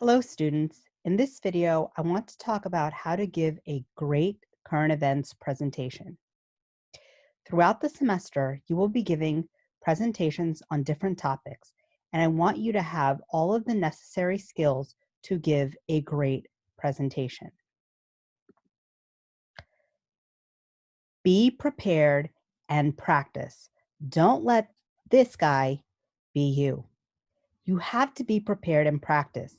Hello, students. In this video, I want to talk about how to give a great current events presentation. Throughout the semester, you will be giving presentations on different topics, and I want you to have all of the necessary skills to give a great presentation. Be prepared and practice. Don't let this guy be you. You have to be prepared and practice.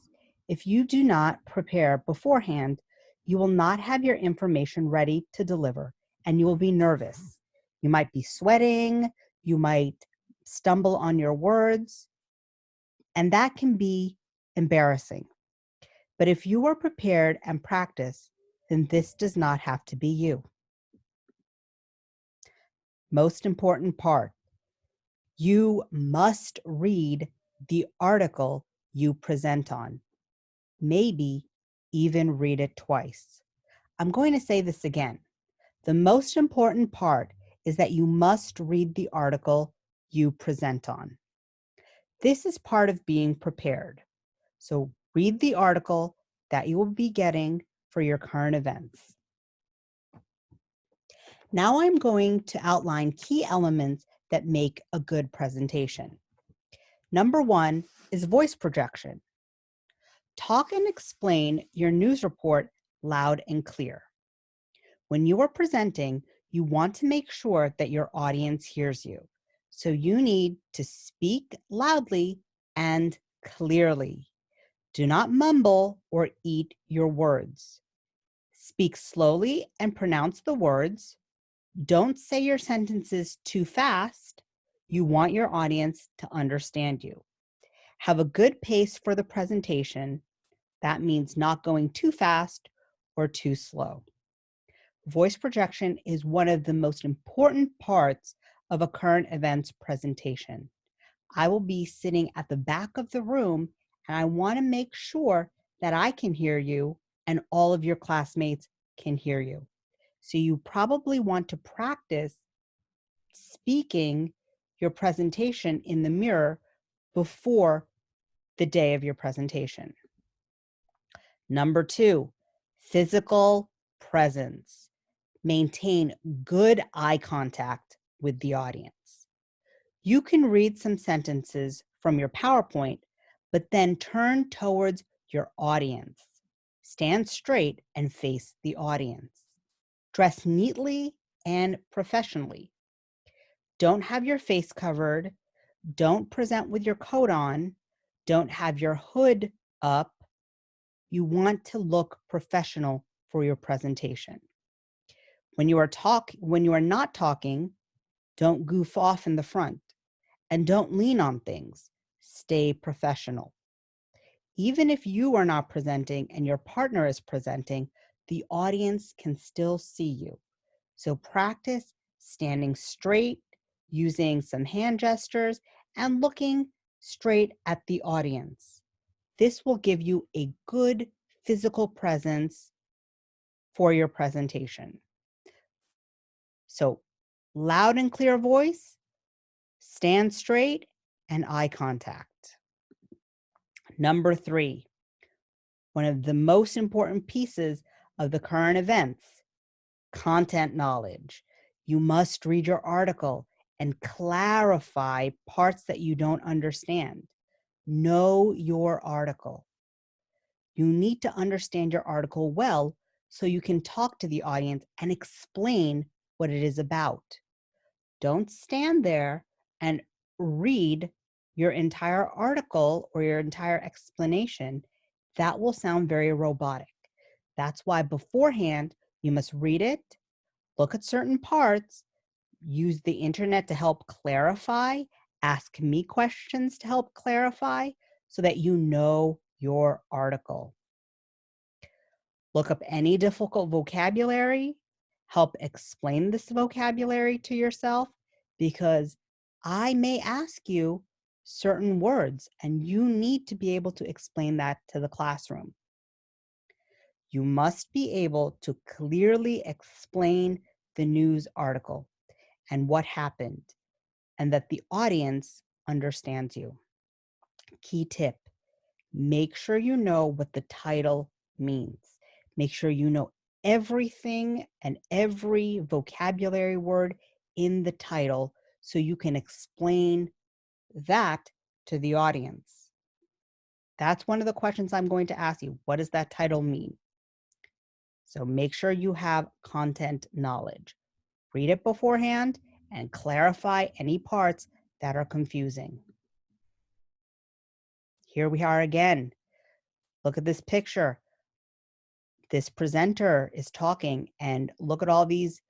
If you do not prepare beforehand, you will not have your information ready to deliver and you will be nervous. You might be sweating, you might stumble on your words, and that can be embarrassing. But if you are prepared and practice, then this does not have to be you. Most important part, you must read the article you present on. Maybe even read it twice. I'm going to say this again. The most important part is that you must read the article you present on. This is part of being prepared. So read the article that you will be getting for your current events. Now I'm going to outline key elements that make a good presentation. Number one is voice projection. Talk and explain your news report loud and clear. When you are presenting, you want to make sure that your audience hears you. So you need to speak loudly and clearly. Do not mumble or eat your words. Speak slowly and pronounce the words. Don't say your sentences too fast. You want your audience to understand you. Have a good pace for the presentation. That means not going too fast or too slow. Voice projection is one of the most important parts of a current events presentation. I will be sitting at the back of the room and I want to make sure that I can hear you and all of your classmates can hear you. So you probably want to practice speaking your presentation in the mirror before the day of your presentation. Number two, physical presence. Maintain good eye contact with the audience. You can read some sentences from your PowerPoint, but then turn towards your audience. Stand straight and face the audience. Dress neatly and professionally. Don't have your face covered. Don't present with your coat on. Don't have your hood up. You want to look professional for your presentation. When you are not talking, don't goof off in the front and don't lean on things. Stay professional. Even if you are not presenting and your partner is presenting, the audience can still see you. So practice standing straight, using some hand gestures, and looking straight at the audience. This will give you a good physical presence for your presentation. So loud and clear voice, stand straight, and eye contact. Number three, one of the most important pieces of the current events, content knowledge. You must read your article and clarify parts that you don't understand. Know your article. You need to understand your article well so you can talk to the audience and explain what it is about. Don't stand there and read your entire article or your entire explanation. That will sound very robotic. That's why beforehand, you must read it, look at certain parts, use the internet to help clarify, ask me questions to help clarify so that you know your article. Look up any difficult vocabulary, help explain this vocabulary to yourself, because I may ask you certain words and you need to be able to explain that to the classroom. You must be able to clearly explain the news article and what happened, and that the audience understands you. Key tip, Make sure you know what the title means. Make sure you know everything and every vocabulary word in the title so you can explain that to the audience. That's one of the questions I'm going to ask you. What does that title mean? So make sure you have content knowledge. Read it beforehand and clarify any parts that are confusing. Here we are again. Look at this picture. This presenter is talking, and look at all these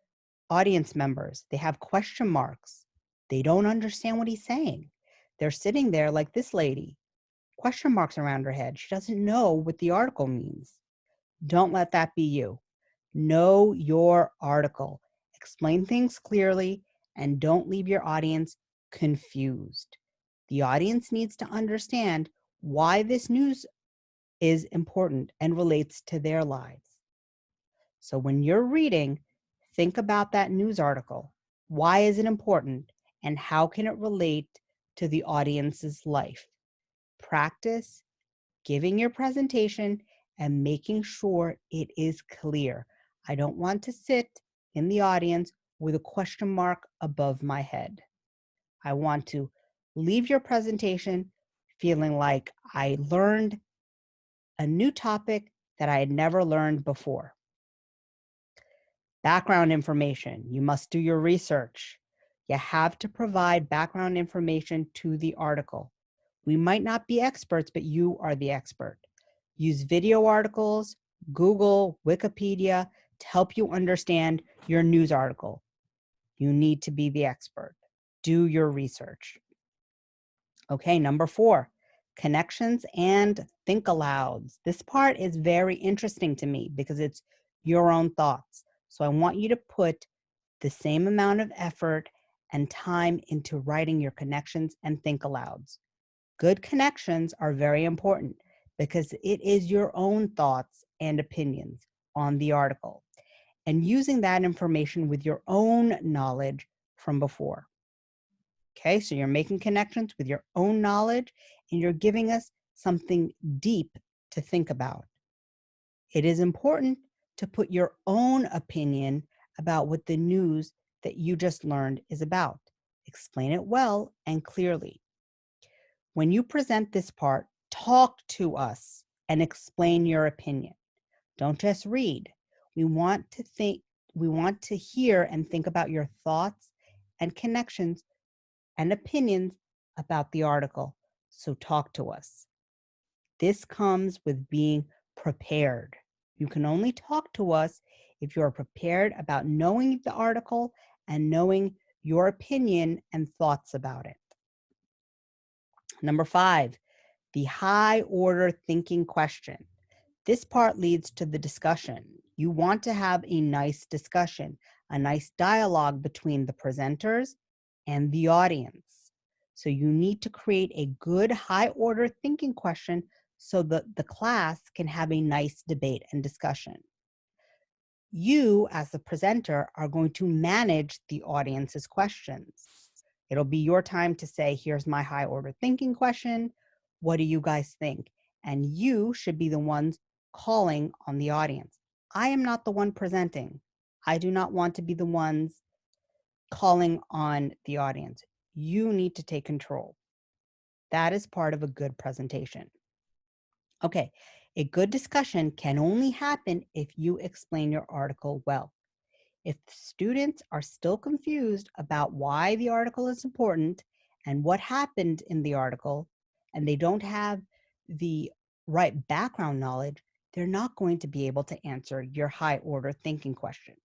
audience members. They have question marks. They don't understand what he's saying. They're sitting there like this lady, question marks around her head. She doesn't know what the article means. Don't let that be you. Know your article. Explain things clearly and don't leave your audience confused. The audience needs to understand why this news is important and relates to their lives. So when you're reading, think about that news article. Why is it important and how can it relate to the audience's life? Practice giving your presentation and making sure it is clear. I don't want to sit in the audience with a question mark above my head. I want to leave your presentation feeling like I learned a new topic that I had never learned before. Background information. You must do your research. You have to provide background information to the article. We might not be experts, but you are the expert. Use video articles, Google, Wikipedia to help you understand your news article. You need to be the expert. Do your research. Okay, number 4, connections and think alouds. This part is very interesting to me because it's your own thoughts. So I want you to put the same amount of effort and time into writing your connections and think alouds. Good connections are very important because it is your own thoughts and opinions on the article and using that information with your own knowledge from before. Okay, so you're making connections with your own knowledge and you're giving us something deep to think about. It is important to put your own opinion about what the news that you just learned is about. Explain it well and clearly. When you present this part, talk to us and explain your opinion. Don't just read. We want to hear and think about your thoughts and connections and opinions about the article. So talk to us. This comes with being prepared. You can only talk to us if you're prepared about knowing the article and knowing your opinion and thoughts about it. Number 5, the high order thinking question. This part leads to the discussion. You want to have a nice discussion, a nice dialogue between the presenters and the audience. So you need to create a good high order thinking question so that the class can have a nice debate and discussion. You, as the presenter, are going to manage the audience's questions. It'll be your time to say, here's my high order thinking question. What do you guys think? And you should be the ones calling on the audience. I am not the one presenting. I do not want to be the ones calling on the audience. You need to take control. That is part of a good presentation. Okay, a good discussion can only happen if you explain your article well. If students are still confused about why the article is important and what happened in the article, and they don't have the right background knowledge, they're not going to be able to answer your high order thinking question.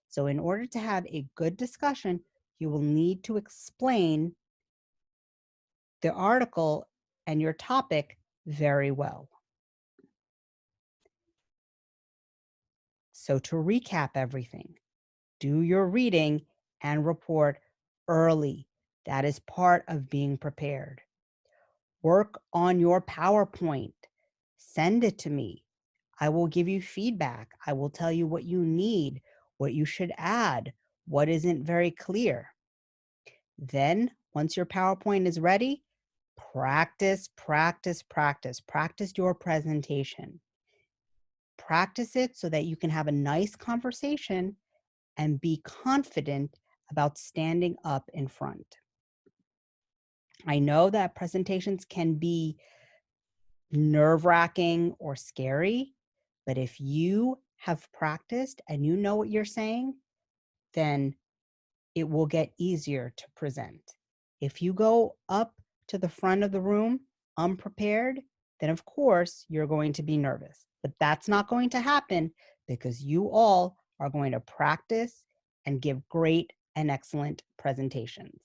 So in order to have a good discussion, you will need to explain the article and your topic very well. So to recap everything, do your reading and report early. That is part of being prepared. Work on your PowerPoint. Send it to me. I will give you feedback. I will tell you what you need, what you should add, what isn't very clear. Then, once your PowerPoint is ready, Practice, practice, practice. Practice your presentation. Practice it so that you can have a nice conversation and be confident about standing up in front. I know that presentations can be nerve-wracking or scary, but if you have practiced and you know what you're saying, then it will get easier to present. If you go up to the front of the room unprepared, then of course you're going to be nervous. But that's not going to happen because you all are going to practice and give great and excellent presentations.